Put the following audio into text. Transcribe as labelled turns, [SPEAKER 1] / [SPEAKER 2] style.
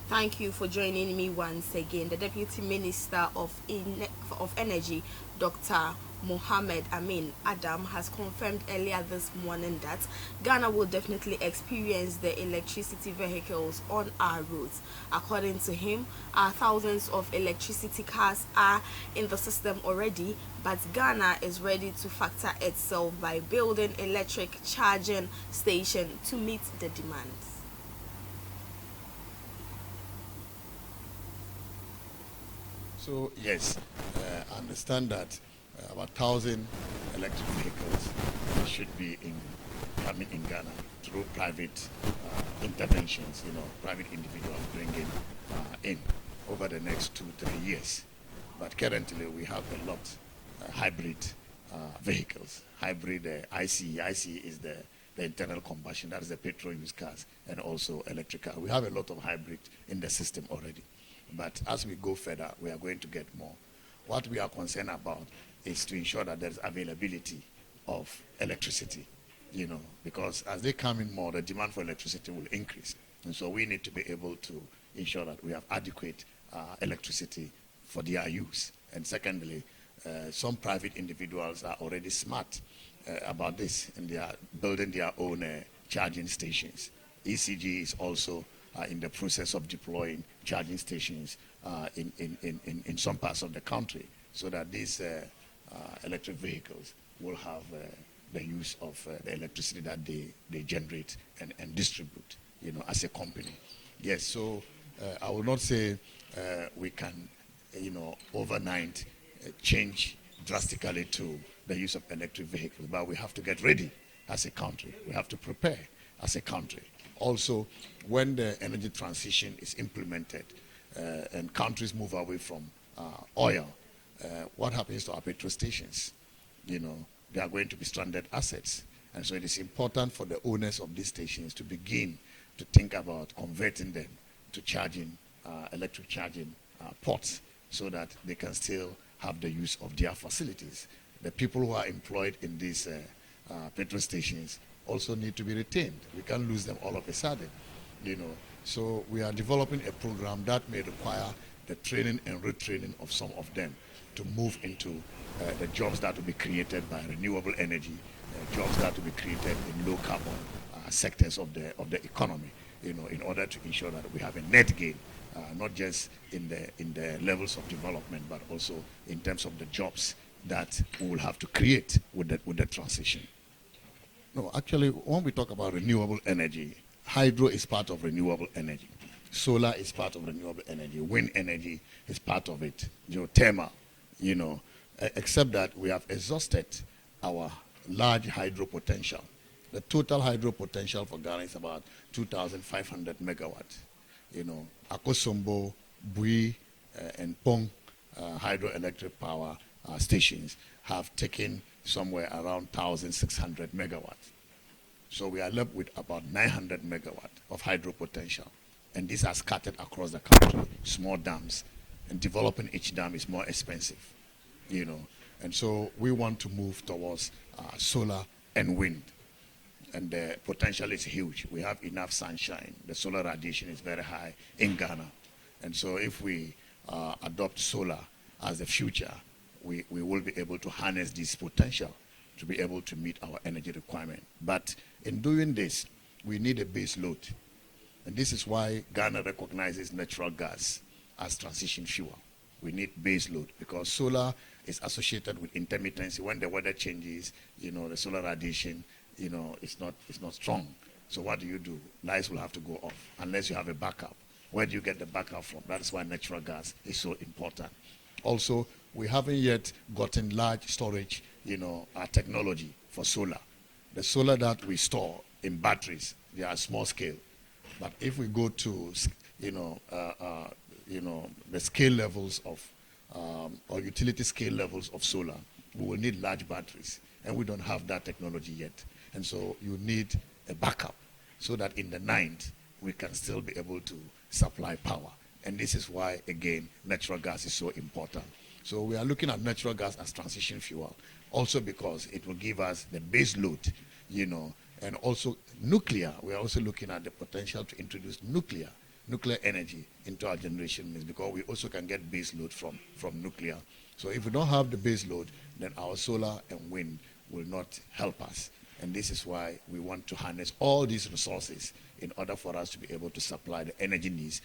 [SPEAKER 1] Thank you for joining me once again. The Deputy Minister of Energy, Dr. Mohammed Amin Adam, has confirmed earlier this morning that Ghana will definitely experience the electricity vehicles on our roads. According to him, thousands of electricity cars are in the system already, but Ghana is ready to factor itself by building electric charging station to meet the demands.
[SPEAKER 2] So yes, I understand that about 1,000 electric vehicles should be coming in Ghana through private interventions. Private individuals bringing in over the next 2-3 years. But currently we have a lot hybrid vehicles. Hybrid ICE. ICE is the internal combustion. That is the petrol used cars, and also electrical. We have a lot of hybrid in the system already. But as we go further, we are going to get more. What we are concerned about is to ensure that there's availability of electricity, because as they come in more, the demand for electricity will increase. And so we need to be able to ensure that we have adequate electricity for their use. And secondly, some private individuals are already smart about this, and they are building their own charging stations. ECG is also in the process of deploying charging stations in some parts of the country, so that these electric vehicles will have the use of the electricity that they generate and distribute, as a company. Yes, so I will not say we can, overnight change drastically to the use of electric vehicles, but we have to get ready as a country. We have to prepare as a country. Also, when the energy transition is implemented and countries move away from oil, what happens to our petrol stations? They are going to be stranded assets. And so it is important for the owners of these stations to begin to think about converting them to electric charging ports, so that they can still have the use of their facilities. The people who are employed in these petrol stations also need to be retained. We can't lose them all of a sudden, So we are developing a program that may require the training and retraining of some of them to move into the jobs that will be created by renewable energy, jobs that will be created in low carbon sectors of the economy, in order to ensure that we have a net gain, not just in the levels of development, but also in terms of the jobs that we will have to create with the transition. No, actually, when we talk about renewable energy, hydro is part of renewable energy. Solar is part of renewable energy. Wind energy is part of it. Geothermal, except that we have exhausted our large hydro potential. The total hydro potential for Ghana is about 2,500 megawatts. Akosombo, Bui, and Pong hydroelectric power stations have taken somewhere around 1,600 megawatts. So we are left with about 900 megawatts of hydro potential. And these are scattered across the country, small dams. And developing each dam is more expensive, And so we want to move towards solar and wind. And the potential is huge. We have enough sunshine. The solar radiation is very high in Ghana. And so if we adopt solar as the future, we will be able to harness this potential to be able to meet our energy requirement. But in doing this, we need a base load. And this is why Ghana recognizes natural gas as transition fuel. We need base load, because solar is associated with intermittency. When the weather changes, the solar radiation, it's not strong. So what do? Lights will have to go off unless you have a backup. Where do you get the backup from? That is why natural gas is so important. Also, we haven't yet gotten large storage, technology for solar. The solar that we store in batteries, they are small scale. But if we go to, the scale levels of, or utility scale levels of solar, we will need large batteries. And we don't have that technology yet. And so you need a backup, so that in the night, we can still be able to supply power. And this is why, again, natural gas is so important. So we are looking at natural gas as transition fuel, also because it will give us the base load, and also nuclear. We are also looking at the potential to introduce nuclear, nuclear energy into our generation mix, because we also can get base load from nuclear. So if we don't have the base load, then our solar and wind will not help us. And this is why we want to harness all these resources in order for us to be able to supply the energy needs